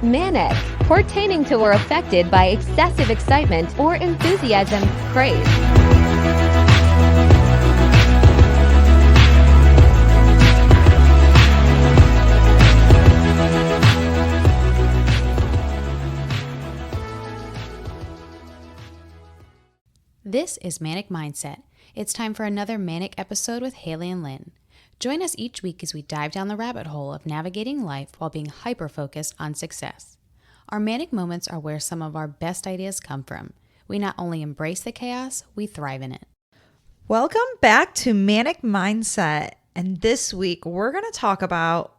Manic, pertaining to or affected by excessive excitement or enthusiasm, craze. This is Manic Mindset. It's time for another Manic episode with Haley and Lynn. Join us each week as we dive down the rabbit hole of navigating life while being hyper-focused on success. Our manic moments are where some of our best ideas come from. We not only embrace the chaos, we thrive in it. Welcome back to Manic Mindset. And this week we're going to talk about,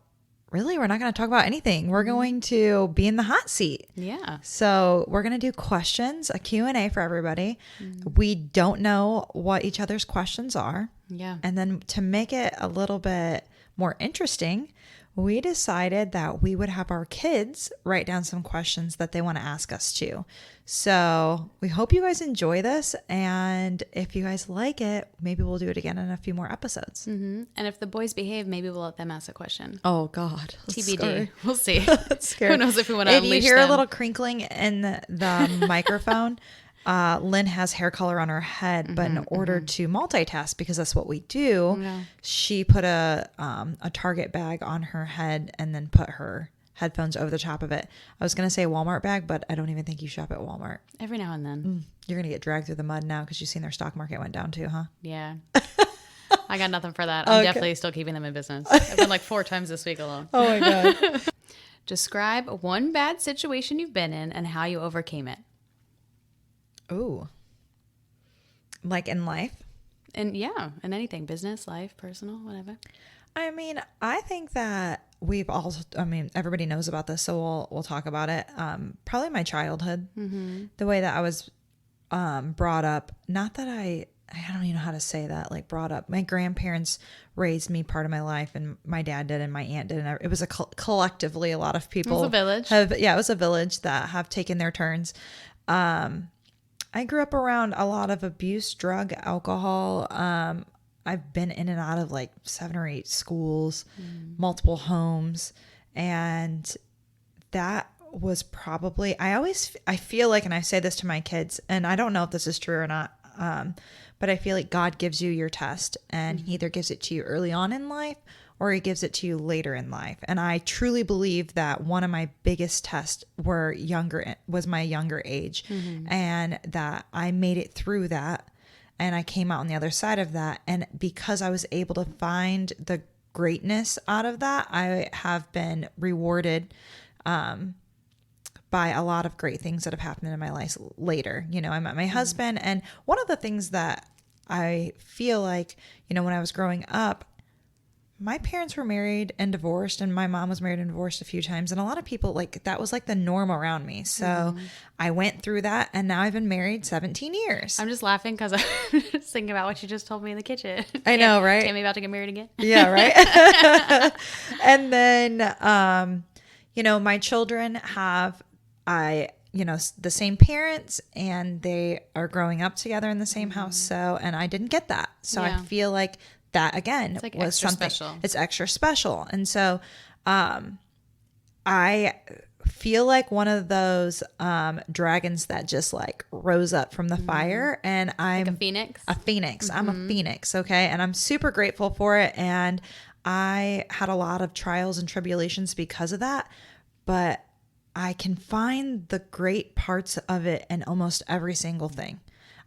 we're not going to talk about anything. We're going to be in the hot seat. Yeah. So we're going to do questions, a Q&A for everybody. We don't know what each other's questions are. Yeah. And then to make it a little bit more interesting, we decided that we would have our kids write down some questions that they want to ask us too. So we hope you guys enjoy this. And if you guys like it, maybe we'll do it again in a few more episodes. Mm-hmm. And if the boys behave, maybe we'll let them ask a question. Oh, God. TBD. Scary. We'll see. That's scary. Who knows if we want to unleash them. If you hear a little crinkling in the microphone, Lynn has hair color on her head, but in order to multitask, because that's what we do, she put a Target bag on her head and then put her headphones over the top of it. I was going to say Walmart bag, but I don't even think you shop at Walmart. Every now and then. You're going to get dragged through the mud now because you've seen their stock market went down too, huh? Yeah. I got nothing for that. I'm definitely still keeping them in business. I've been like 4 times this week alone. Oh my God. Describe one bad situation you've been in and how you overcame it. Ooh. Like in life? And yeah, in anything, business, life, personal, whatever. I mean, I think that everybody knows about this, so we'll talk about it. Probably my childhood, the way that I was brought up. Not that I don't even know how to say that, like brought up. My grandparents raised me part of my life, and my dad did, and my aunt did, and it was collectively a lot of people. It was a village. It was a village that have taken their turns. I grew up around a lot of abuse, drug, alcohol. I've been in and out of like 7 or 8 schools, multiple homes. And that was probably, I feel like, and I say this to my kids, and I don't know if this is true or not, but I feel like God gives you your test, and he either gives it to you early on in life or he gives it to you later in life. And I truly believe that one of my biggest tests was my younger age, and that I made it through that, and I came out on the other side of that. And because I was able to find the greatness out of that, I have been rewarded by a lot of great things that have happened in my life later. You know, I met my husband, and one of the things that I feel like, you know, when I was growing up, my parents were married and divorced, and my mom was married and divorced a few times. And a lot of people, like, that was like the norm around me. So I went through that, and now I've been married 17 years. I'm just laughing because I'm just thinking about what you just told me in the kitchen. I know, right? Tammy about to get married again. Yeah, right. And then, you know, my children have, the same parents, and they are growing up together in the same house. So, and I didn't get that. So I feel like that again like was something special. It's extra special. And so I feel like one of those dragons that just like rose up from the fire, and I'm like a phoenix. I'm a phoenix. Okay. And I'm super grateful for it. And I had a lot of trials and tribulations because of that, but I can find the great parts of it in almost every single thing.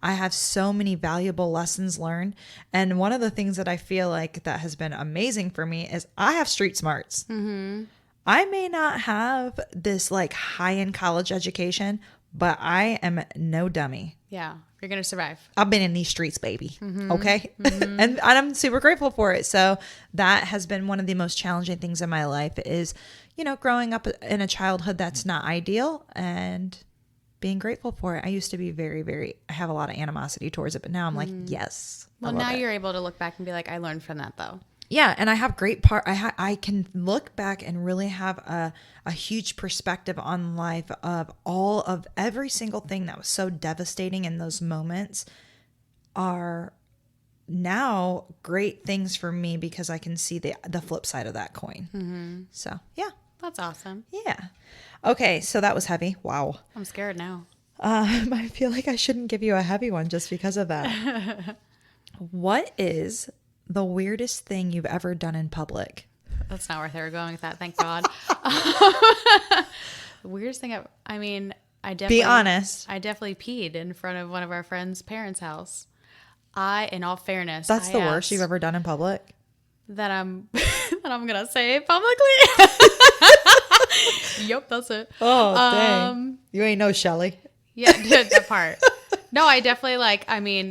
I have so many valuable lessons learned. And one of the things that I feel like that has been amazing for me is I have street smarts. I may not have this like high-end college education, but I am no dummy. Yeah, you're going to survive. I've been in these streets, baby. Okay. And I'm super grateful for it. So that has been one of the most challenging things in my life is, you know, growing up in a childhood that's not ideal and being grateful for it. I used to be I have a lot of animosity towards it, but now I'm like, yes. Well, now you're able to look back and be like, I learned from that though. Yeah. And I have I can look back and really have a huge perspective on life of every single thing that was so devastating in those moments are now great things for me because I can see the flip side of that coin. So yeah. That's awesome. Yeah. Okay, so that was heavy. Wow. I'm scared now. I feel like I shouldn't give you a heavy one just because of that. What is the weirdest thing you've ever done in public? That's not where they were going with that. Thank God. The weirdest thing I definitely... Be honest. I definitely peed in front of one of our friends' parents' house. In all fairness... That's the worst asked you've ever done in public? that I'm going to say it publicly. Yep, that's it. Oh, dang. You ain't no Shelly. Yeah, that part. No, I definitely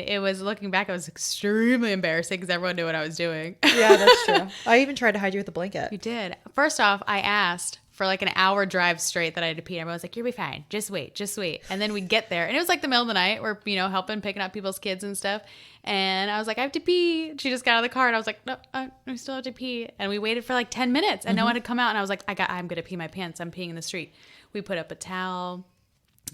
it was, looking back, it was extremely embarrassing because everyone knew what I was doing. Yeah, that's true. I even tried to hide you with a blanket. You did. First off, I asked for like an hour drive straight that I had to pee. Everyone was like, you'll be fine. Just wait. And then we'd get there. And it was like the middle of the night. We're, helping, picking up people's kids and stuff. And I was like, I have to pee. She just got out of the car and I was like, no, I still have to pee. And we waited for like 10 minutes and no one had come out. And I was like, I'm going to pee my pants. I'm peeing in the street. We put up a towel.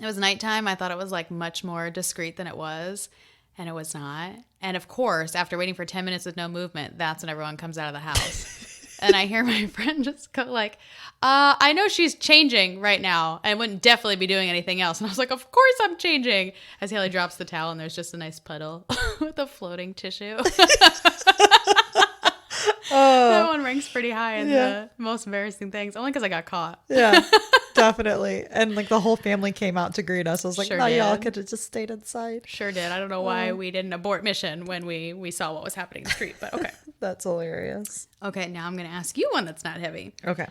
It was nighttime. I thought it was like much more discreet than it was. And it was not. And of course, after waiting for 10 minutes with no movement, that's when everyone comes out of the house. And I hear my friend just go like, I know she's changing right now and wouldn't definitely be doing anything else. And I was like, of course I'm changing. As Haley drops the towel and there's just a nice puddle with a floating tissue. That one ranks pretty high in the most embarrassing things, only because I got caught. Yeah, definitely. And like the whole family came out to greet us. I was like, Sure no, did. y'all could have just stayed inside. Sure did. I don't know why we didn't abort mission when we saw what was happening in the street, but okay. That's hilarious. Okay, now I'm going to ask you one that's not heavy. Okay.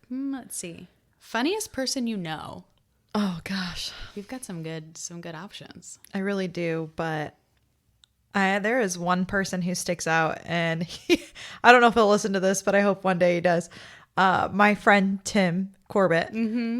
Let's see. Funniest person you know. Oh gosh, You've got some good options. I really do, but there is one person who sticks out, and I don't know if he'll listen to this, but I hope one day he does. My friend Tim Corbett,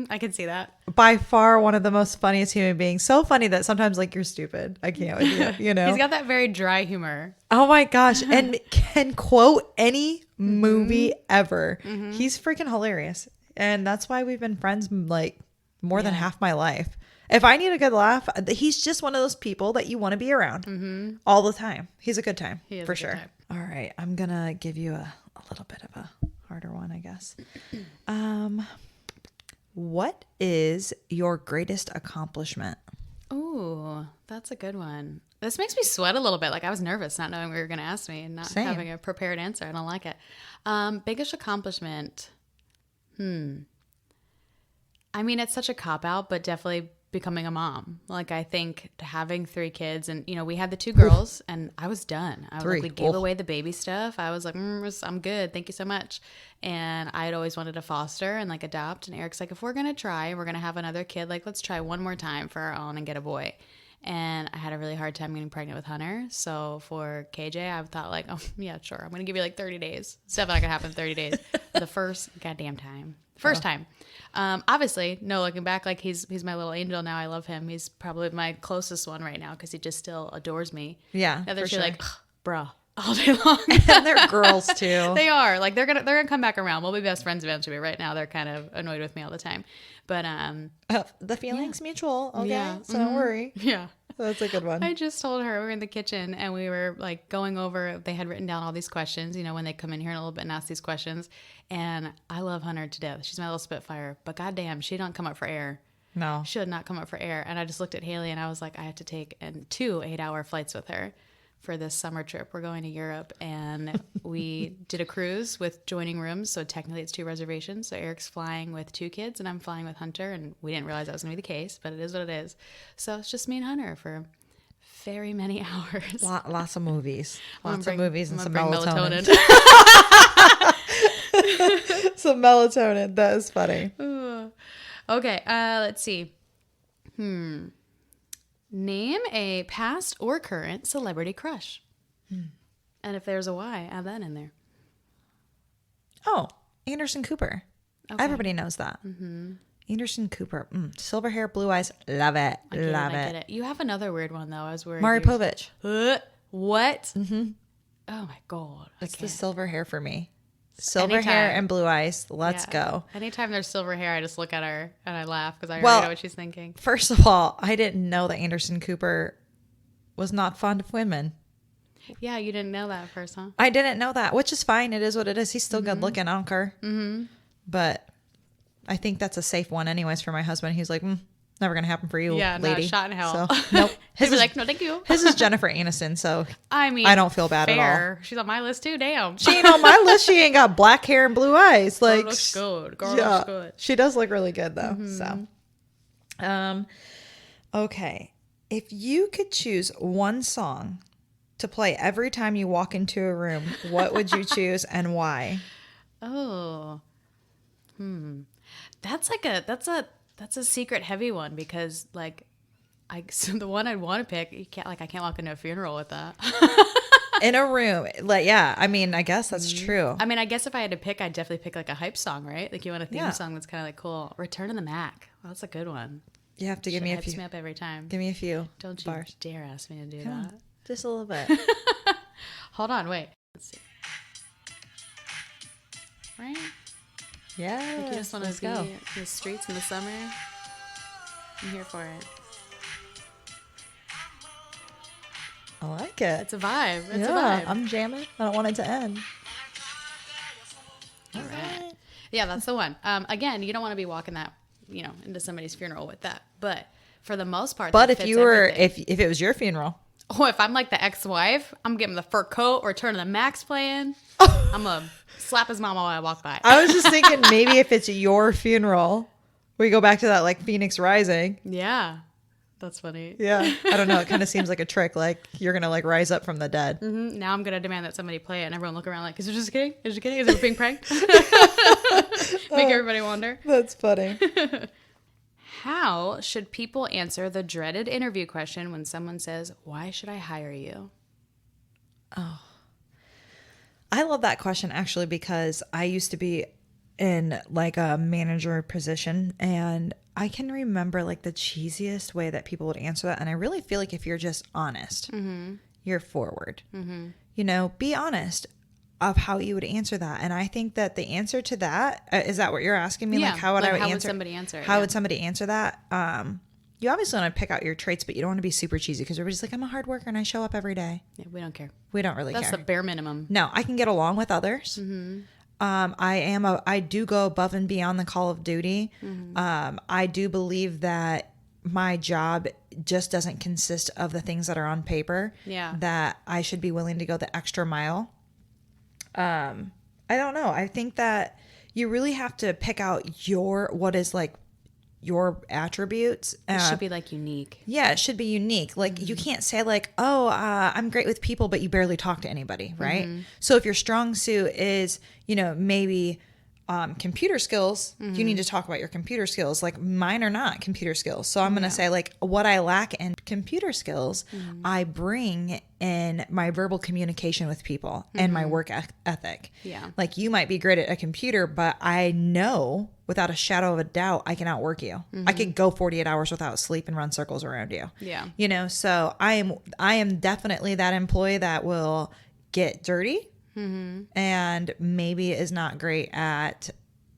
I can see that. by far one of the most funniest human beings. So funny that sometimes like you're stupid. I can't with you. He's got that very dry humor. Oh my gosh, and can quote any movie ever. He's freaking hilarious, and that's why we've been friends like more than half my life. If I need a good laugh, he's just one of those people that you want to be around all the time. He's a good time, He is for a good sure. time. All right, I'm gonna give you a little bit of a harder one, I guess. What is your greatest accomplishment? Ooh, that's a good one. This makes me sweat a little bit. Like I was nervous not knowing what you were going to ask me and not Same. having a prepared answer. I don't like it. Biggest accomplishment. I mean, it's such a cop-out, but definitely becoming a mom. Like I think having 3 kids and, we had the 2 girls and I was done. I was 3. like, we gave away the baby stuff. I was like, I'm good. Thank you so much. And I had always wanted to foster and like adopt. And Eric's like, if we're going to try, we're going to have another kid, like let's try one more time for our own and get a boy. And I had a really hard time getting pregnant with Hunter. So for KJ, I thought like, oh yeah, sure. I'm going to give you like 30 days. Stuff not going to happen in 30 days. The first goddamn time. First time. Obviously, no looking back, like he's my little angel now. I love him. He's probably my closest one right now because he just still adores me. Yeah, The others for are sure. like, bruh, all day long. And they're girls too. They are. Like they're gonna come back around. We'll be best friends eventually. Right now, they're kind of annoyed with me all the time. But The feeling's mutual. Okay, Yeah. so don't worry. yeah. That's a good one. I just told her we were in the kitchen and we were like going over, they had written down all these questions, when they come in here in a little bit and ask these questions. And I love Hunter to death. She's my little Spitfire, but goddamn, she don't come up for air. No. She would not come up for air. And I just looked at Haley and I was like, I have to take 2 8-hour flights with her for this summer trip. We're going to Europe and we did a cruise with joining rooms. So technically it's 2 reservations. So Eric's flying with 2 kids and I'm flying with Hunter. And we didn't realize that was going to be the case, but it is what it is. So it's just me and Hunter for very many hours. Lots of movies. Lots of I'm movies and some bring melatonin. Some melatonin. That is funny. Okay, let's see. Name a past or current celebrity crush. And if there's a why, add that in there. Oh, Anderson Cooper. Okay. Everybody knows that. Anderson Cooper. Silver hair, blue eyes. Love it. I get it. You have another weird one, though. I was worried. Mari Povich. What? Oh, my God. It's the silver hair for me. Silver hair Anytime. and blue eyes. Let's Yeah. go. Anytime there's silver hair, I just look at her and I laugh because I already know what she's thinking. First of all, I didn't know that Anderson Cooper was not fond of women. Yeah, you didn't know that at first, huh? I didn't know that, which is fine. It is what it is. He's still good looking. I don't care. But I think that's a safe one anyways for my husband. He's like, never going to happen for you, Yeah, lady. not a shot in hell. So, nope. He'd be like, no, thank you. His is Jennifer Aniston, so I mean, I don't feel bad at all. She's on my list too. Damn. She ain't on my list. She ain't got black hair and blue eyes. Girl Like, looks good. Girl looks good. she does look really good though. So, okay. If you could choose one song to play every time you walk into a room, what would you choose and why? Oh, that's a secret heavy one because like, so the one I'd want to pick, I can't walk into a funeral with that. In a room, like, yeah, I mean, I guess that's true. I mean, I guess if I had to pick, I'd definitely pick like a hype song, right? Like you want a theme Yeah. song that's kind of like cool. Return of the Mac. Well, that's a good one. You have to give me a Hypes few. me up every time. Give me a few. Don't you bars. dare ask me to do Come that. on, just a little bit. Hold on, wait. Let's see. Right? Yeah. Like you just want to let's be go. in the streets in the summer. I'm here for it. I like it. It's a vibe. It's yeah, a vibe. I'm jamming. I don't want it to end. All right. Yeah, that's the one. Again, you don't want to be walking that, into somebody's funeral with that. But for the most part, But that if fits you were, everything. if it was your funeral, If I'm like the ex-wife, I'm getting the fur coat or Return of the Max playing. I'm gonna slap his mama while I walk by. I was just thinking maybe if it's your funeral, we go back to that like Phoenix Rising. Yeah, that's funny. Yeah. I don't know. It kind of seems like a trick. Like you're going to like rise up from the dead. Now I'm gonna demand that somebody play it, and everyone look around like, "Is it just kidding? Is it kidding? Is it being pranked?" Make everybody wonder. That's funny. How should people answer the dreaded interview question when someone says, "Why should I hire you?" I love that question actually because I used to be in like a manager position and I can remember like the cheesiest way that people would answer that. And I really feel like if you're just honest, you're forward. Be honest of how you would answer that. And I think that the answer to that, is that what you're asking me? Yeah, Like how would I how would answer? somebody answer it? How Yeah. would somebody answer that? You obviously want to pick out your traits, but you don't want to be super cheesy because everybody's like, I'm a hard worker and I show up every day. Yeah, we don't care. We don't really That's care. the bare minimum. No, I can get along with others. I do go above and beyond the call of duty. I do believe that my job just doesn't consist of the things that are on paper. Yeah. That I should be willing to go the extra mile. I don't know. I think that you really have to pick out what is like your attributes. It should be like unique. Yeah, it should be unique. Like you can't say like, oh, I'm great with people, but you barely talk to anybody, right? So if your strong suit is, maybe computer skills, you need to talk about your computer skills. Like mine are not computer skills. So I'm going to say like what I lack in computer skills, I bring in my verbal communication with people and my work ethic. Yeah. Like you might be great at a computer, but I know without a shadow of a doubt, I can outwork you. I could go 48 hours without sleep and run circles around you. Yeah. So I am definitely that employee that will get dirty and maybe is not great at,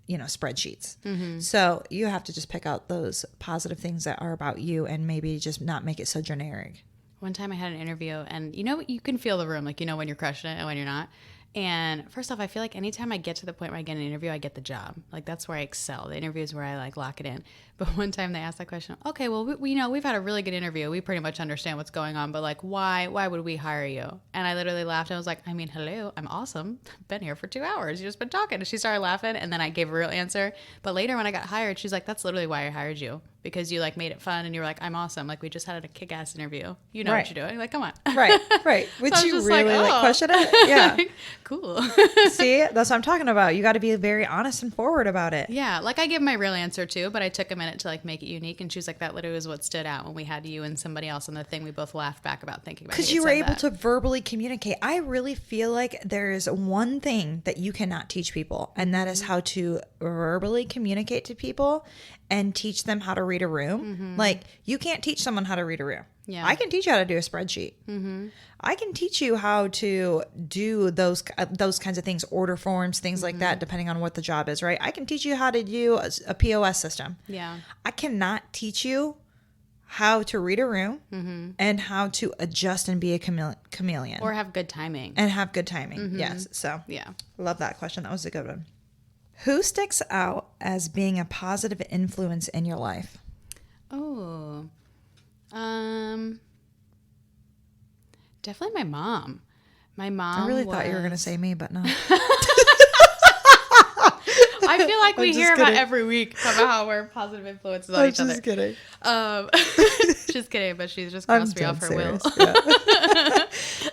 spreadsheets. So you have to just pick out those positive things that are about you and maybe just not make it so generic. One time I had an interview and you can feel the room, like, when you're crushing it and when you're not. And first off, I feel like anytime I get to the point where I get an interview, I get the job. Like that's where I excel. The interview is where I like lock it in. But one time they asked that question, okay, well, we've had a really good interview. We pretty much understand what's going on, but like, why would we hire you? And I literally laughed. And I was like, hello, I'm awesome. I've been here for 2 hours. You've just been talking. And she started laughing. And then I gave a real answer. But later when I got hired, she's like, that's literally why I hired you. Because you like made it fun and you were like, I'm awesome. Like we just had a kick-ass interview. You know what you're doing. Like, come on. Right. Would So I was you just really like, oh. question it? Yeah. Cool. See, that's what I'm talking about. You got to be very honest and forward about it. Yeah, like I give my real answer too, but I took a minute to like make it unique. And she was like, that literally was what stood out when we had you and somebody else on the thing. We both laughed back about thinking about it. Because you were able to verbally communicate. I really feel like there is one thing that you cannot teach people, and that is how to verbally communicate to people and teach them how to read a room. Like you can't teach someone how to read a room. Yeah. I can teach you how to do a spreadsheet. I can teach you how to do those kinds of things, order forms, things like that, depending on what the job is, right? I can teach you how to do a POS system. Yeah. I cannot teach you how to read a room and how to adjust and be a chameleon. Or have good timing. And have good timing. Yes. So, Yeah. love that question. That was a good one. Who sticks out as being a positive influence in your life? Oh. Definitely my mom. My mom I really thought you were going to say me, but no. I feel like we just hear about kidding. every week about how we're positive influences on each other. Just kidding. Just kidding, but she's just I'm crossed me dead off her serious. will.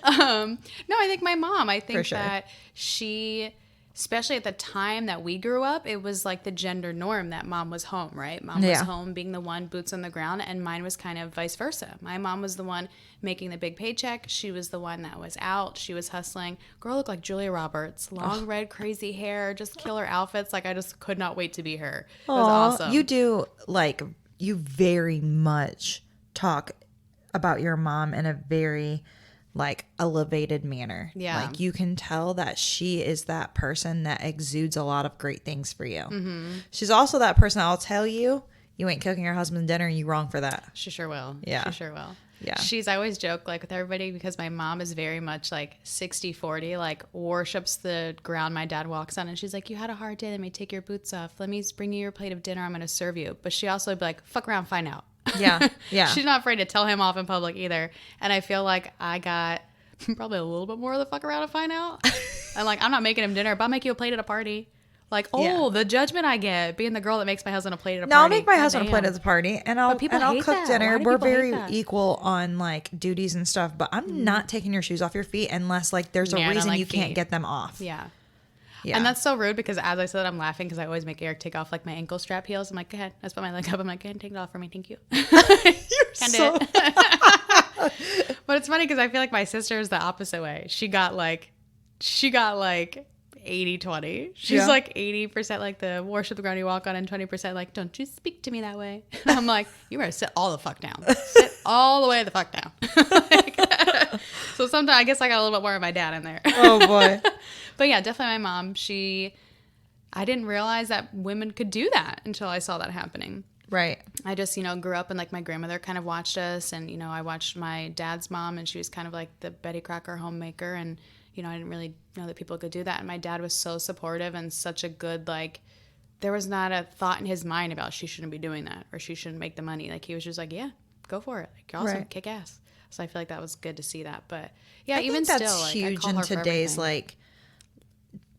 Yeah. No, I think my mom. I think For sure. that she, especially at the time that we grew up, it was like the gender norm that mom was home, right? Mom was Yeah. home being the one boots on the ground, and mine was kind of vice versa. My mom was the one making the big paycheck. She was the one that was out. She was hustling. Girl looked like Julia Roberts. Long, red, crazy hair, just killer outfits. Like, I just could not wait to be her. It was awesome. You do, like, you very much talk about your mom in a very, like, elevated manner. Yeah. Like, you can tell that she is that person that exudes a lot of great things for you. Mm-hmm. She's also that person I'll tell you, you ain't cooking your husband dinner and you wrong for that. She sure will. Yeah. She sure will. Yeah. I always joke like with everybody because my mom is very much like 60-40, like worships the ground my dad walks on. And she's like, you had a hard day. Let me take your boots off. Let me bring you your plate of dinner. I'm going to serve you. But she also would be like, fuck around, find out. Yeah. Yeah. She's not afraid to tell him off in public either. And I feel like I got probably a little bit more of the fuck around to find out. And like, I'm not making him dinner, but I'll make you a plate at a party. Like, oh, the judgment I get being the girl that makes my husband a plate at a No, party. I'll make my God husband a plate damn. at the party, and I'll people I'll hate cook that. dinner. Why do We're people hate very that? equal on like duties and stuff, but I'm not taking your shoes off your feet unless like there's a Yeah, I don't reason like you can't feet. get them off. Yeah. Yeah. And that's so rude because as I said, I'm laughing because I always make Eric take off like my ankle strap heels. I'm like, go ahead. I just put my leg up. I'm like, go ahead and take it off for me. Thank you. Can do it. But it's funny because I feel like my sister is the opposite way. She got like 80-20. She's Yeah. like 80% like the worship the ground you walk on and 20% like, don't you speak to me that way. And I'm like, you better sit all the fuck down. Sit all the way the fuck down. Like, so sometimes I guess I got a little bit more of my dad in there. Oh boy. But yeah, definitely my mom. I didn't realize that women could do that until I saw that happening. Right. I just, grew up and like my grandmother kind of watched us and, I watched my dad's mom and she was kind of like the Betty Crocker homemaker and, I didn't really know that people could do that. And my dad was so supportive and such a good, like, there was not a thought in his mind about she shouldn't be doing that or she shouldn't make the money. Like he was just like, yeah, go for it. Like you're awesome, Right. kick ass. So I feel like that was good to see that. But yeah, I even think that's still, like, I huge call in her for today's everything.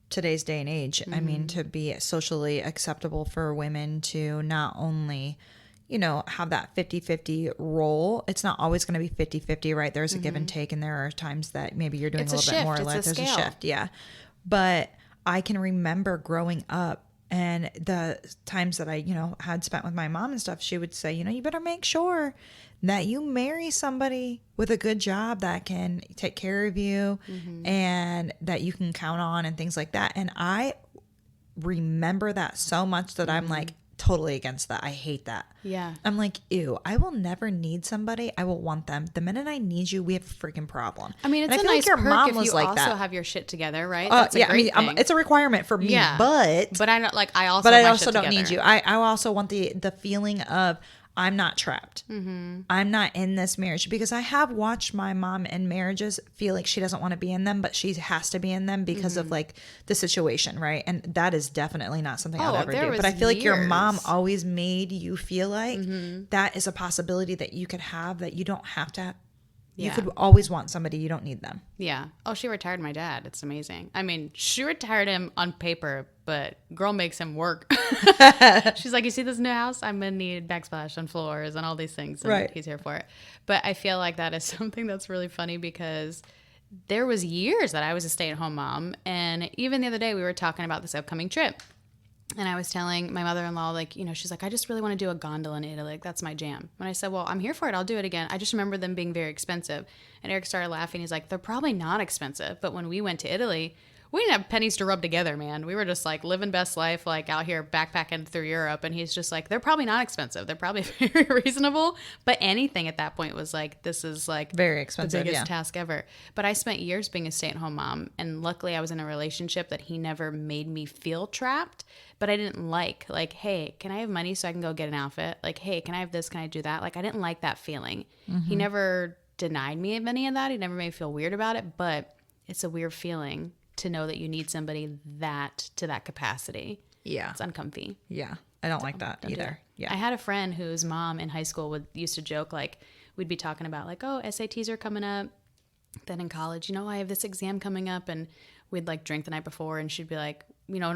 today's day and age. I mean, to be socially acceptable for women to not only, have that 50-50 role. It's not always going to be 50-50, right? There's a give and take, and there are times that maybe you're doing It's a a little bit more. shift. Like It's a there's a scale. shift, yeah. But I can remember growing up and the times that I, had spent with my mom and stuff, she would say, you better make sure that you marry somebody with a good job that can take care of you and that you can count on and things like that. And I remember that so much that I'm like totally against that. I hate that. Yeah. I'm like, ew, I will never need somebody. I will want them. The minute I need you, we have a freaking problem. I mean, it's And a feel nice your perk mom if was you like also that. have your shit together, right? That's a Yeah, great thing. it's a requirement for me, Yeah. but I know, like, I also but have I my also shit don't together. need you. I also want the feeling of I'm not trapped. I'm not in this marriage because I have watched my mom in marriages feel like she doesn't want to be in them, but she has to be in them because of like the situation, right? And that is definitely not something I'll ever there do. was But I feel like your mom years. always made you feel like that is a possibility that you could have, that you don't have to have. You Yeah. could always want somebody. You don't need them. Yeah. Oh, she retired my dad. It's amazing. I mean, she retired him on paper, but girl makes him work. She's like, you see this new house? I'm going to need backsplash on floors and all these things. And Right. he's here for it. But I feel like that is something that's really funny because there was years that I was a stay-at-home mom. And even the other day we were talking about this upcoming trip. And I was telling my mother-in-law, like, she's like, I just really want to do a gondola in Italy. Like, that's my jam. And I said, well, I'm here for it. I'll do it again. I just remember them being very expensive. And Eric started laughing. He's like, they're probably not expensive. But when we went to Italy, We didn't have pennies to rub together, man. We were just like living best life, like out here backpacking through Europe. And he's just like, they're probably not expensive. They're probably very reasonable. But anything at that point was like, this is like Very expensive, the biggest yeah. task ever. But I spent years being a stay-at-home mom. And luckily I was in a relationship that he never made me feel trapped. But I didn't like, hey, can I have money so I can go get an outfit? Like, hey, can I have this? Can I do that? Like, I didn't like that feeling. He never denied me of any of that. He never made me feel weird about it. But it's a weird feeling to know that you need somebody to that capacity. Yeah. It's uncomfy. Yeah. I don't like that Don't do either. that. Yeah. I had a friend whose mom in high school used to joke, like, we'd be talking about, like, oh, SATs are coming up. Then in college, I have this exam coming up, and we'd like drink the night before, and she'd be like,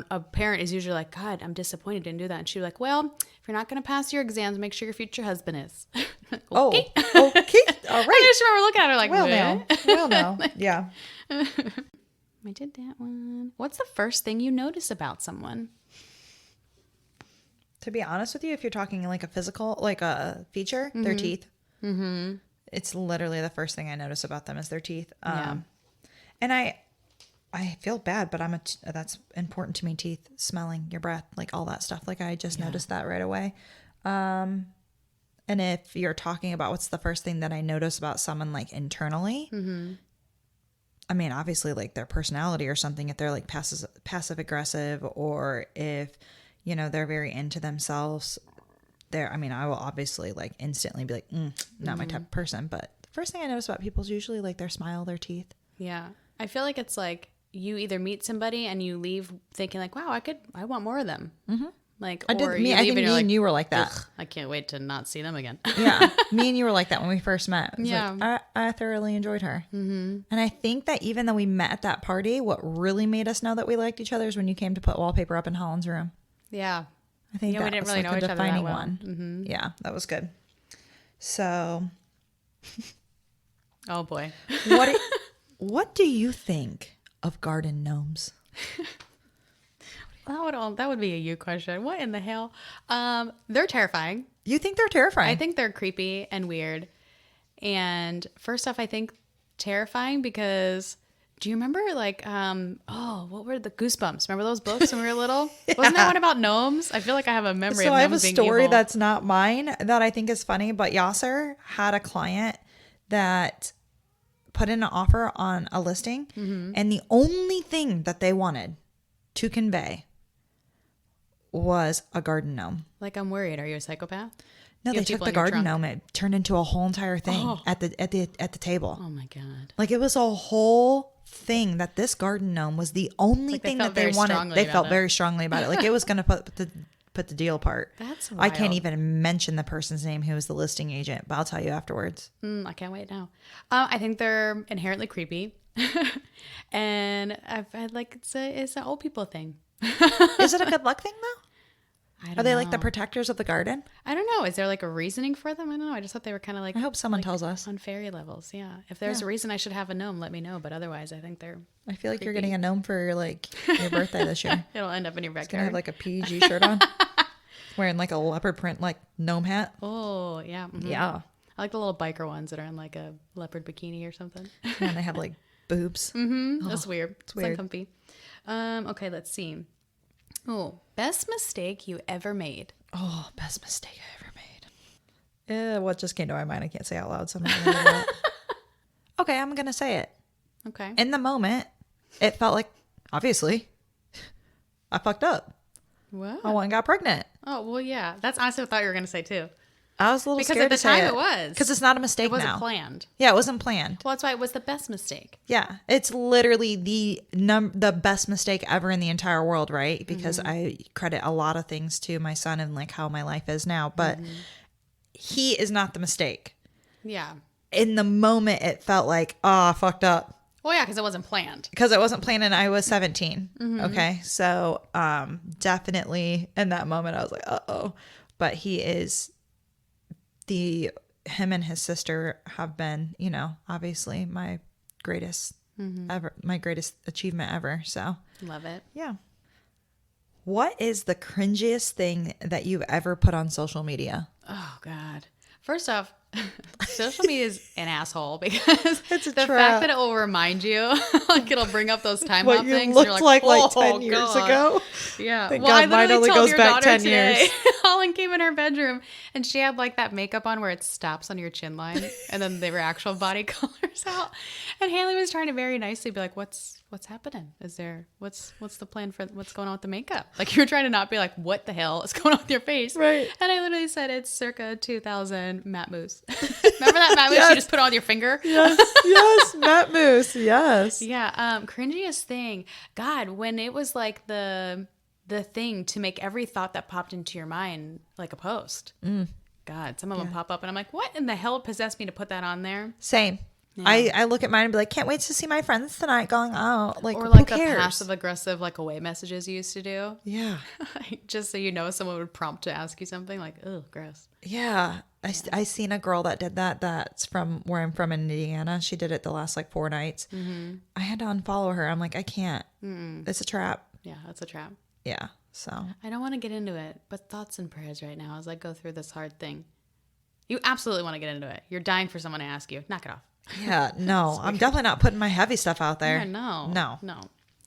a parent is usually like, God, I'm disappointed, didn't do that. And she'd be like, well, if you're not going to pass your exams, make sure your future husband is. Okay. Oh, okay. All I right. just remember looking at her like, Well, no. Yeah. I did that one. What's the first thing you notice about someone? To be honest with you, if you're talking like a physical, like a feature, their teeth. Mm-hmm. It's literally the first thing I notice about them is their teeth. Yeah. And I feel bad, but that's important to me. Teeth, smelling, your breath, like all that stuff. Like I just noticed that right away. And if you're talking about what's the first thing that I notice about someone like internally, I mean, obviously like their personality or something, if they're like passive aggressive, or if, they're very into themselves, I will obviously like instantly be like, not my type of person. But the first thing I notice about people is usually like their smile, their teeth. Yeah. I feel like it's like you either meet somebody and you leave thinking like, wow, I want more of them. Mm-hmm. Like, I think me and you were like that. I can't wait to not see them again. Yeah. Me and you were like that when we first met. It was Yeah. like, I thoroughly enjoyed her. Mm-hmm. And I think that even though we met at that party, what really made us know that we liked each other is when you came to put wallpaper up in Holland's room. Yeah. I think we that didn't was really like know a each other that defining well. one. Mm-hmm. Yeah, that was good. So, Oh boy. what do you think of garden gnomes? That would be a you question. What in the hell? They're terrifying. You think they're terrifying? I think they're creepy and weird. And first off, I think terrifying because do you remember like what were the Goosebumps? Remember those books when we were little? Yeah. Wasn't that one about gnomes? I feel like I have a memory So of I have a gnomes being story evil. that's not mine that I think is funny, but Yasser had a client that put in an offer on a listing, and the only thing that they wanted to convey was a garden gnome. Like, I'm worried. Are you a psychopath? No, You they have took people the in your garden trunk? gnome. It turned into a whole entire thing at the table. Oh my God. Like it was a whole thing that this garden gnome was the only Like they thing felt that they very wanted. strongly They about felt it. very strongly about it. Like it was going to put the deal apart. That's I can't wild. even mention the person's name who was the listing agent, but I'll tell you afterwards. I can't wait now. I think they're inherently creepy. And I've like, it's an old people thing. Is it a good luck thing though? I don't Are they know. like the protectors of the garden? I don't know. Is there like a reasoning for them? I don't know. I just thought they were kind of like I hope someone tells us. on fairy levels. Yeah. If there's a reason I should have a gnome, let me know. But otherwise, I think they're. I feel like you're getting a gnome for like your birthday this year. It'll end up in your Gonna backyard. have like a PG shirt on, wearing like a leopard print like gnome hat. Oh yeah. Mhm. Yeah, I like the little biker ones that are in like a leopard bikini or something. and they have like boobs. That's weird. It's weird. uncomfy. Okay, let's see. Oh, best mistake you ever made. Oh, best mistake I ever made. What just came to my mind? I can't say out loud. So I'm not gonna do that. Okay, I'm gonna say it. Okay. In the moment, it felt like obviously I fucked up. What? I went and got pregnant. Oh well, yeah. That's honestly what I thought you were gonna say too. I was a little Because scared at the to say time it it was. because it's not a mistake It wasn't now. planned. Yeah, it wasn't planned. Well, that's why it was the best mistake. Yeah, it's literally the best mistake ever in the entire world, right? Because I credit a lot of things to my son and like how my life is now, but he is not the mistake. Yeah. In the moment, it felt like, I fucked up Well, yeah, because it wasn't planned. because it wasn't planned and I was 17. Okay, so definitely in that moment, I was like, uh-oh. But him and his sister have been, obviously my greatest ever, my greatest achievement ever. So Love it. yeah. What is the cringiest thing that you've ever put on social media? Oh God. First off, Social media is an asshole because It's a the trap. fact that it will remind you, like it'll bring up those time What hop you things. looked and you're like oh, 10 years God. ago. Yeah. Thank Well, I God mine literally only told goes your back daughter 10 today, years. Holland came in her bedroom and she had like that makeup on where it stops on your chin line and then their actual body colors out. And Haley was trying to very nicely be like, what's happening? Is there, what's the plan for what's going on with the makeup? Like you were trying to not be like, what the hell is going on with your face? Right. And I literally said, it's circa 2000 matte mousse. Remember that matte mousse Yes. you just put on with your finger? Yes, Matt Moose. Yes. Yeah. Cringiest thing. God, when it was like the thing to make every thought that popped into your mind like a post. God, some of them pop up and I'm like, what in the hell possessed me to put that on there? Same. Yeah. I look at mine and be like, can't wait to see my friends tonight going out. Like, Or who like the cares? passive aggressive like away messages you used to do. Yeah. Just so you know someone would prompt to ask you something like, oh, gross. Yeah. I seen a girl that did that. That's from where I'm from in Indiana. She did it the last like 4 nights. I had to unfollow her. I'm like, I can't. It's a trap. Yeah, that's a trap. Yeah. So I don't want to get into it, but thoughts and prayers right now as I go through this hard thing. You absolutely want to get into it. You're dying for someone to ask you. Knock it off. yeah, no, I'm definitely not putting my heavy stuff out there. Yeah, no. No.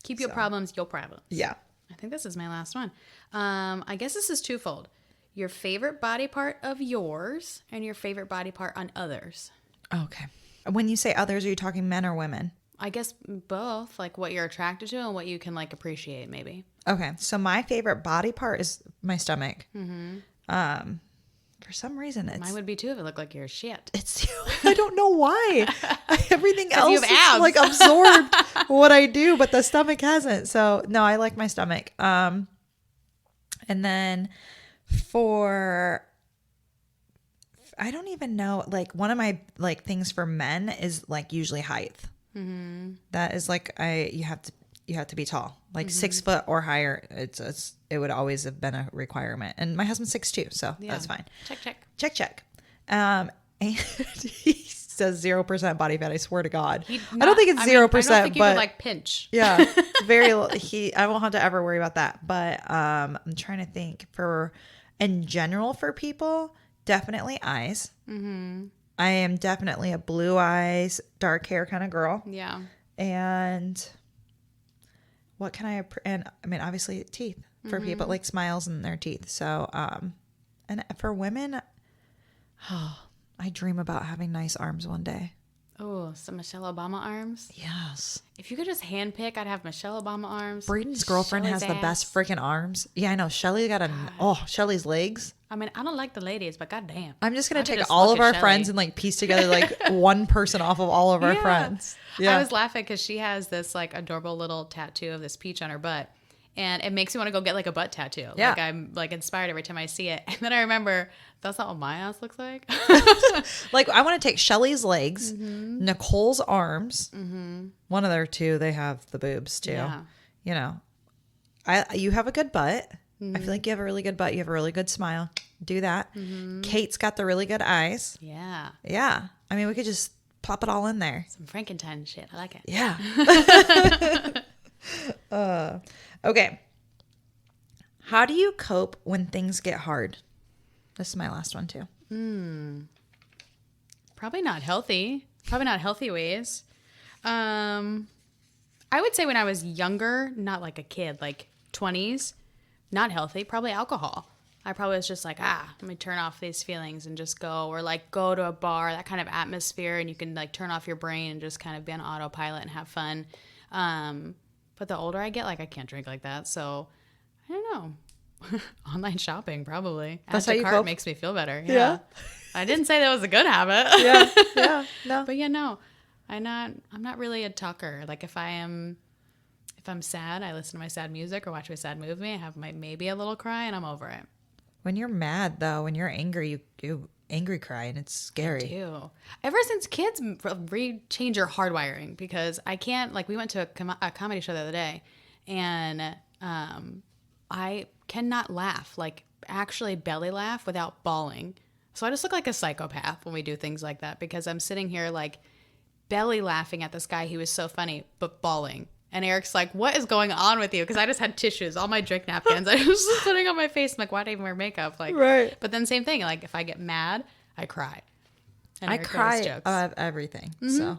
Keep your problems your problems. Yeah. I think this is my last one. I guess this is twofold. Your favorite body part of yours and your favorite body part on others. Okay. When you say others, are you talking men or women? I guess both, like what you're attracted to and what you can like appreciate maybe. Okay. So my favorite body part is my stomach. For some reason, Mine would be too if it looked like you're shit. it's I don't know why. Everything else you have has abs. like absorbed what I do, but the stomach hasn't. So no, I like my stomach. And then for I don't even know, like one of my like things for men is like usually height. That is like you have to be tall, like 6 foot or higher. It would always have been a requirement. And my husband's 6'2", so that's fine. Check. And he says 0% body fat. I swear to God, I don't think it's 0%. I don't think you but could like pinch. yeah, very. I won't have to ever worry about that. But I'm trying to think for in general for people, definitely eyes. I am definitely a blue eyes, dark hair kind of girl. Yeah. And what can and I mean, obviously teeth for people, like smiles in their teeth. So, and for women, I dream about having nice arms one day. Oh, some Michelle Obama arms. Yes. If you could just handpick, I'd have Michelle Obama arms. Braden's girlfriend Shelley's has the ass. best freaking arms. Yeah, I know. Shelly got Shelly's legs. I mean, I don't like the ladies, but goddamn. I'm just going I to could take just all look of at our Shelley. friends and like piece together like one person off of all of our friends. Yeah. I was laughing because she has this like adorable little tattoo of this peach on her butt. And it makes me want to go get like a butt tattoo. Yeah. Like I'm like inspired every time I see it. And then I remember that's not what my ass looks like. Like I want to take Shelly's legs, Nicole's arms. One of their two, they have the boobs too. Yeah. You know, you have a good butt. I feel like you have a really good butt. You have a really good smile. Do that. Kate's got the really good eyes. Yeah. Yeah. I mean, we could just plop it all in there. Some Frankenstein shit. I like it. Yeah. Okay. How do you cope when things get hard? This is my last one too. Probably not healthy. Probably not healthy ways. I would say when I was younger, not like a kid, like 20s, not healthy, probably alcohol. I probably was just like, let me turn off these feelings and just go, or like go to a bar, that kind of atmosphere, and you can like turn off your brain and just kind of be on autopilot and have fun. But the older I get, like I can't drink like that. So I don't know. Online shopping, probably. That's Add how to you cart cope? makes me feel better. Yeah. I didn't say that was a good habit. Yeah. No. But yeah, no. I'm not really a talker. Like if I'm sad, I listen to my sad music or watch my sad movie. I have maybe a little cry and I'm over it. When you're mad though, when you're angry, you angry cry and it's scary. Ew. Ever since kids change your hardwiring, because I can't, like we went to a comedy show the other day and I cannot laugh, like actually belly laugh without bawling. So I just look like a psychopath when we do things like that because I'm sitting here like belly laughing at this guy who was so funny, but bawling. And Eric's like, what is going on with you? Because I just had tissues, all my drink napkins. I was just putting on my face. I'm like, why do I even wear makeup? Like, Right. But then same thing. Like if I get mad, I cry. And I Eric knows cry jokes. of everything. So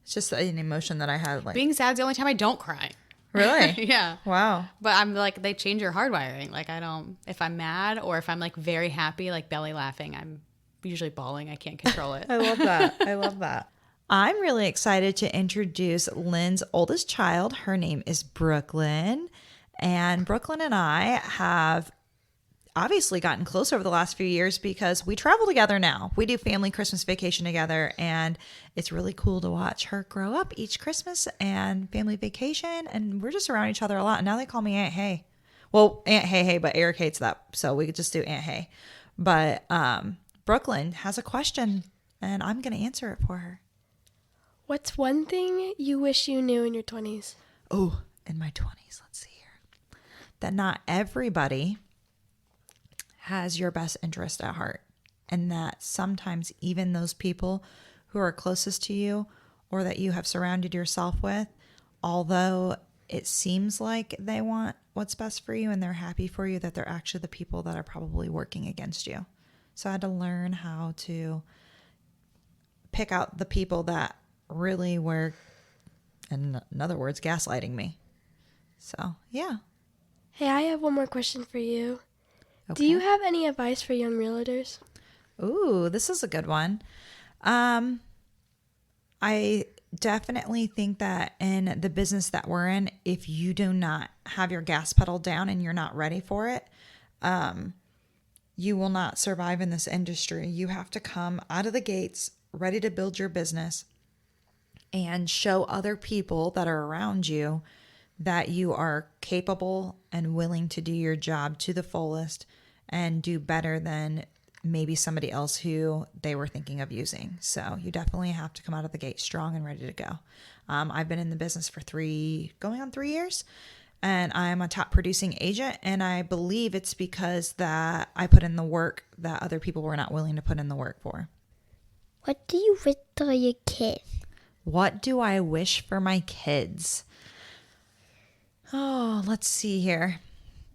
it's just an emotion that I had. Like, Being sad's the only time I don't cry. really? Yeah. Wow. But I'm like, they change your hardwiring. Like, I don't, if I'm mad or if I'm like very happy, like belly laughing, I'm usually bawling. I can't control it. I love that. I love that. I'm really excited to introduce Lynn's oldest child. Her name is Brooklyn. And Brooklyn and I have obviously gotten close over the last few years because we travel together now. We do family Christmas vacation together, and it's really cool to watch her grow up each Christmas and family vacation. And we're just around each other a lot. And now they call me Aunt Hay. Well, Aunt Hey Hey, but Eric hates that. So we could just do Aunt Hay. But Brooklyn has a question, and I'm going to answer it for her. What's one thing you wish you knew in your 20s? Oh, in my 20s, let's see here. That not everybody has your best interest at heart. And that sometimes even those people who are closest to you or that you have surrounded yourself with, although it seems like they want what's best for you and they're happy for you, that they're actually the people that are probably working against you. So I had to learn how to pick out the people that really were, in other words, gaslighting me. So, yeah. Hey, I have one more question for you. Okay. Do you have any advice for young realtors? Ooh, this is a good one. I definitely think that in the business that we're in, if you do not have your gas pedal down and you're not ready for it, you will not survive in this industry. You have to come out of the gates ready to build your business and show other people that are around you that you are capable and willing to do your job to the fullest and do better than maybe somebody else who they were thinking of using. So you definitely have to come out of the gate strong and ready to go. I've been in the business for going on 3 years, and I'm a top producing agent. And I believe it's because that I put in the work that other people were not willing to put in the work for. What do you wish for your kids? What do I wish for my kids? Oh, let's see here.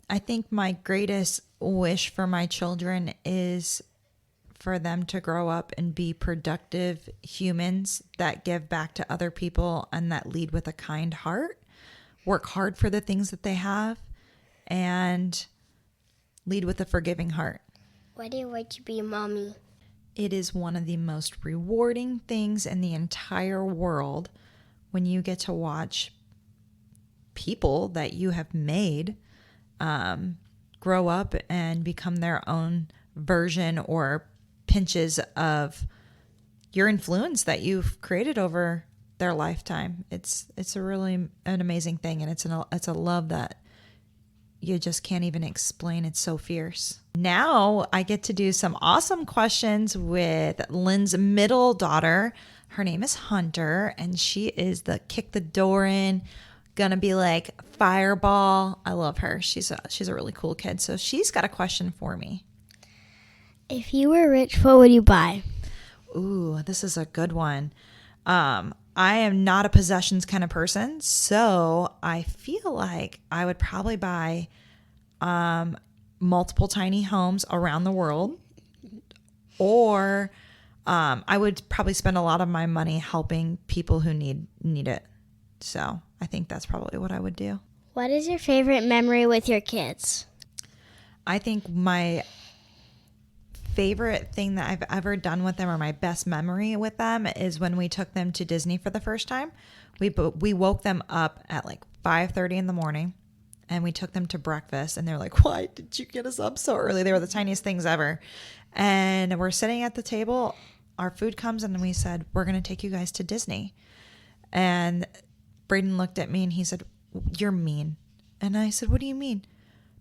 I think my greatest wish for my children is for them to grow up and be productive humans that give back to other people and that lead with a kind heart, work hard for the things that they have, and lead with a forgiving heart. What do you want to be, Mommy? It is one of the most rewarding things in the entire world when you get to watch people that you have made grow up and become their own version or pinches of your influence that you've created over their lifetime. It's a really an amazing thing, and it's a love that you just can't even explain. It's so fierce. Now I get to do some awesome questions with Lynn's middle daughter. Her name is Hunter, and she is the kick the door in, gonna be like fireball. I love her. She's a really cool kid. So she's got a question for me. If you were rich, what would you buy? Ooh, this is a good one. I am not a possessions kind of person, so I feel like I would probably buy multiple tiny homes around the world, or I would probably spend a lot of my money helping people who need it. So I think that's probably what I would do. What is your favorite memory with your kids? I think my favorite thing that I've ever done with them, or my best memory with them, is when we took them to Disney for the first time. We woke them up at like 5:30 in the morning, and we took them to breakfast, and they're like, "Why did you get us up so early?" They were the tiniest things ever. And we're sitting at the table, our food comes, and we said, "We're going to take you guys to Disney." And Braden looked at me and he said, "You're mean." And I said, "What do you mean?"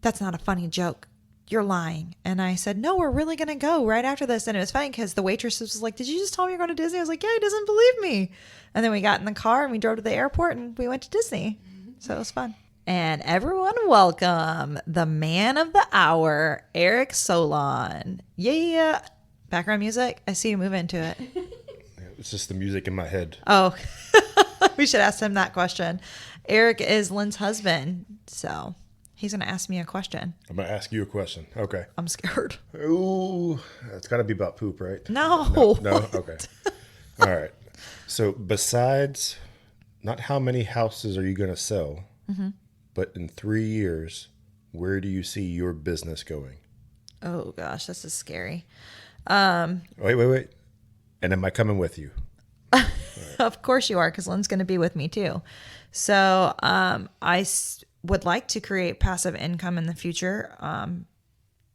"That's not a funny joke. You're lying." And I said, "No, we're really going to go right after this." And it was funny because the waitress was like, "Did you just tell me you're going to Disney?" I was like, "Yeah, he doesn't believe me." And then we got in the car and we drove to the airport and we went to Disney. So it was fun. And everyone welcome the man of the hour, Eric Solon. Yeah. Background music. I see you move into it. It's just the music in my head. Oh, we should ask him that question. Eric is Lynn's husband. So He's going to ask me a question. I'm going to ask you a question. Okay. I'm scared. Ooh, it's got to be about poop, right? No. No? Okay. All right. So besides, not how many houses are you going to sell, but in 3 years, where do you see your business going? Oh, gosh, this is scary. Wait. And am I coming with you? Of course you are, because Lynn's going to be with me too. So would like to create passive income in the future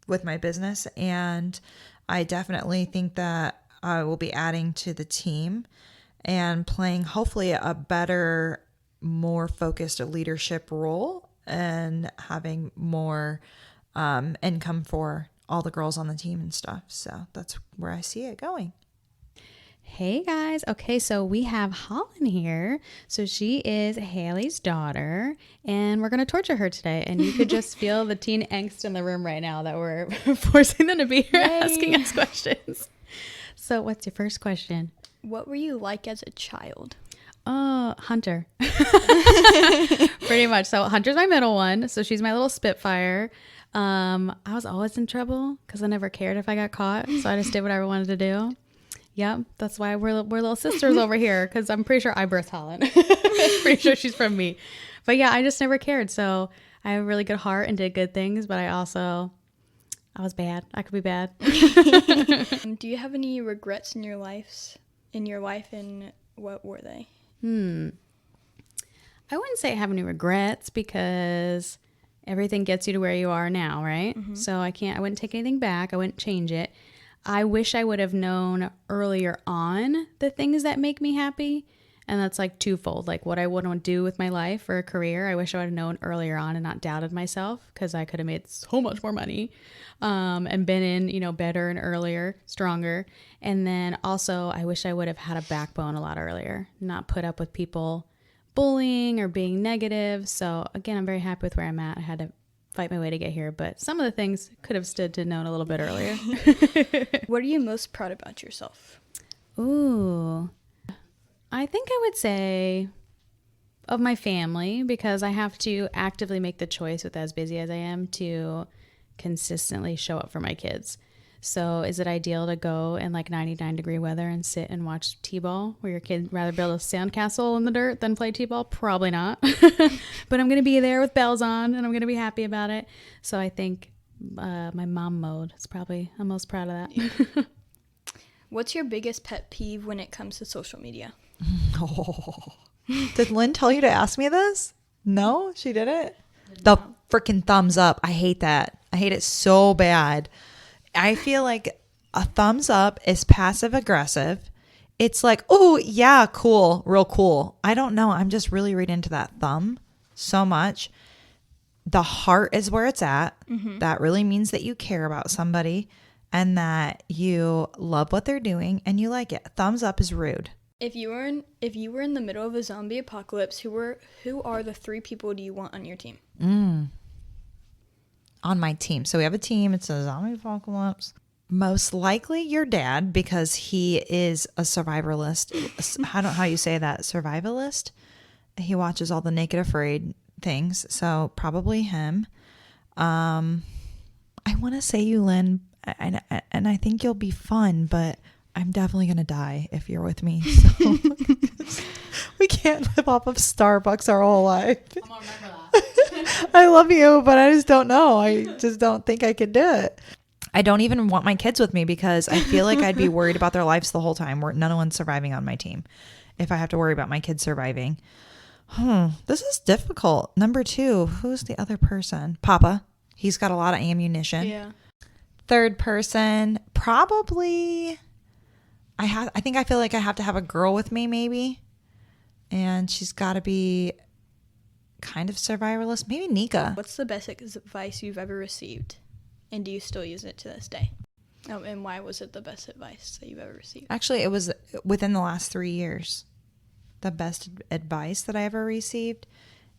with my business. And I definitely think that I will be adding to the team and playing hopefully a better, more focused leadership role and having more income for all the girls on the team and stuff. So that's where I see it going. Hey guys. Okay, so we have Holland here. So she is Haley's daughter, and we're going to torture her today. And you could just feel the teen angst in the room right now that we're forcing them to be here asking us questions. So what's your first question? What were you like as a child? Hunter. Pretty much. So Hunter's my middle one. So she's my little Spitfire. I was always in trouble because I never cared if I got caught. So I just did whatever I wanted to do. Yep, that's why we're little sisters over here, because I'm pretty sure I birthed Holland. Pretty sure she's from me. But yeah, I just never cared. So I have a really good heart and did good things, but I was bad. I could be bad. Do you have any regrets in your life, and what were they? I wouldn't say I have any regrets, because everything gets you to where you are now, right? So I wouldn't take anything back. I wouldn't change it. I wish I would have known earlier on the things that make me happy. And that's like twofold, like what I want to do with my life or a career. I wish I would have known earlier on and not doubted myself, because I could have made so much more money and been in, better and earlier, stronger. And then also I wish I would have had a backbone a lot earlier, not put up with people bullying or being negative. So again, I'm very happy with where I'm at. I had to fight my way to get here, but some of the things could have stood to known a little bit earlier. What are you most proud about yourself? Ooh, I think I would say of my family, because I have to actively make the choice with as busy as I am to consistently show up for my kids. So is it ideal to go in like 99-degree weather and sit and watch t-ball, where your kid rather build a sandcastle in the dirt than play t-ball? Probably not. But I'm going to be there with bells on, and I'm going to be happy about it. So I think my mom mode is probably, I'm most proud of that. What's your biggest pet peeve when it comes to social media? Did Lynn tell you to ask me this? No, she didn't. The freaking thumbs up. I hate that. I hate it so bad. I feel like a thumbs up is passive aggressive. It's like, oh, yeah, cool, real cool. I don't know. I'm just really reading into that thumb so much. The heart is where it's at. That really means that you care about somebody and that you love what they're doing and you like it. Thumbs up is rude. If you were in the middle of a zombie apocalypse, who are the 3 people do you want on your team? On my team. So we have a team. It's a zombie apocalypse. Most likely your dad, because he is a survivalist. I don't know how you say that. Survivalist. He watches all the Naked Afraid things. So probably him. I want to say you, Lynn, and I think you'll be fun, but I'm definitely going to die if you're with me. So we can't live off of Starbucks our whole life. I'm going to remember that. I love you, but I just don't know. I just don't think I could do it. I don't even want my kids with me because I feel like I'd be worried about their lives the whole time. None one's surviving on my team if I have to worry about my kids surviving. This is difficult. Number 2, who's the other person? Papa. He's got a lot of ammunition. Yeah. Third person, probably... I feel like I have to have a girl with me, maybe. And she's got to be kind of survivalist. Maybe Nika. What's the best advice you've ever received? And do you still use it to this day? And why was it the best advice that you've ever received? Actually, it was within the last 3 years. The best advice that I ever received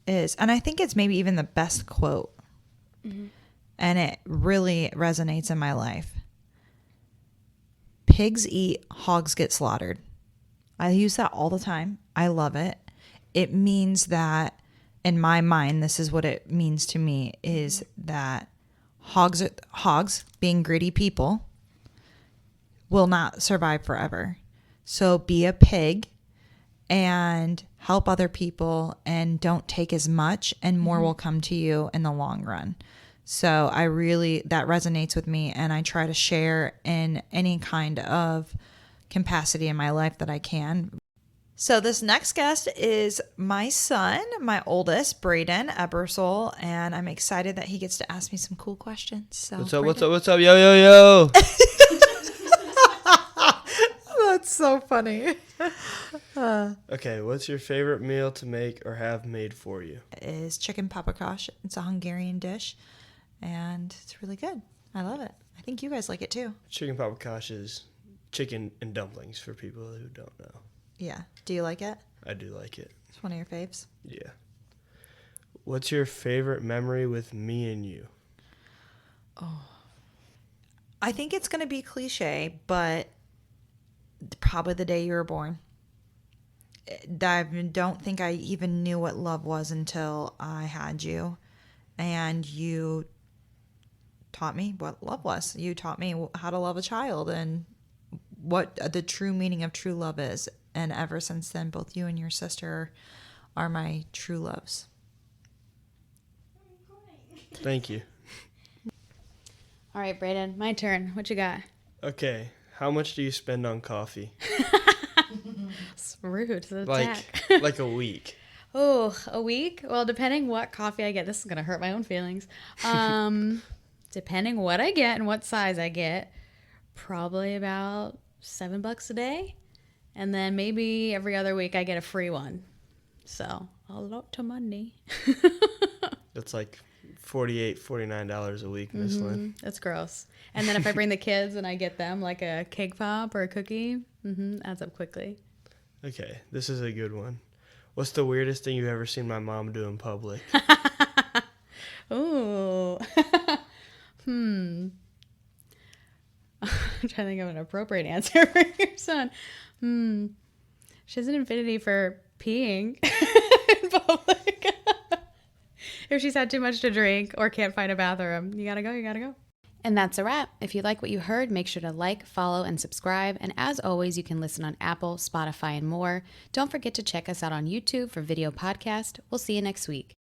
is, and I think it's maybe even the best quote. And it really resonates in my life. Pigs eat, hogs get slaughtered. I use that all the time. I love it. It means that in my mind, this is what it means to me, is that hogs, being greedy people, will not survive forever. So be a pig and help other people and don't take as much, and more will come to you in the long run. So that resonates with me, and I try to share in any kind of capacity in my life that I can. So this next guest is my son, my oldest, Braden Ebersole, and I'm excited that he gets to ask me some cool questions. So What's up? Yo. That's so funny. Okay, what's your favorite meal to make or have made for you? Is chicken paprikash. It's a Hungarian dish, and it's really good. I love it. I think you guys like it too. Chicken paprikash is chicken and dumplings for people who don't know. Yeah. Do you like it? I do like it. It's one of your faves. Yeah. What's your favorite memory with me and you? I think it's going to be cliche, but probably the day you were born. I don't think I even knew what love was until I had you, and you taught me what love was. You taught me how to love a child and what the true meaning of true love is. And ever since then, both you and your sister are my true loves. Thank you. All right, Braden, my turn. What you got? Okay, how much do you spend on coffee? It's rude to the Like, attack. like a week. Oh, a week? Well, depending what coffee I get, this is going to hurt my own feelings. Depending what I get and what size I get, probably about $7 a day. And then maybe every other week I get a free one. So a lot of money. That's like $48, $49 a week, Miss Lynn. That's gross. And then if I bring the kids and I get them like a cake pop or a cookie, adds up quickly. Okay, this is a good one. What's the weirdest thing you've ever seen my mom do in public? Ooh. I'm trying to think of an appropriate answer for your son. She has an affinity for peeing in public. If she's had too much to drink or can't find a bathroom, you gotta go. And that's a wrap. If you like what you heard, make sure to like, follow, and subscribe. And as always, you can listen on Apple, Spotify, and more. Don't forget to check us out on YouTube for video podcast. We'll see you next week.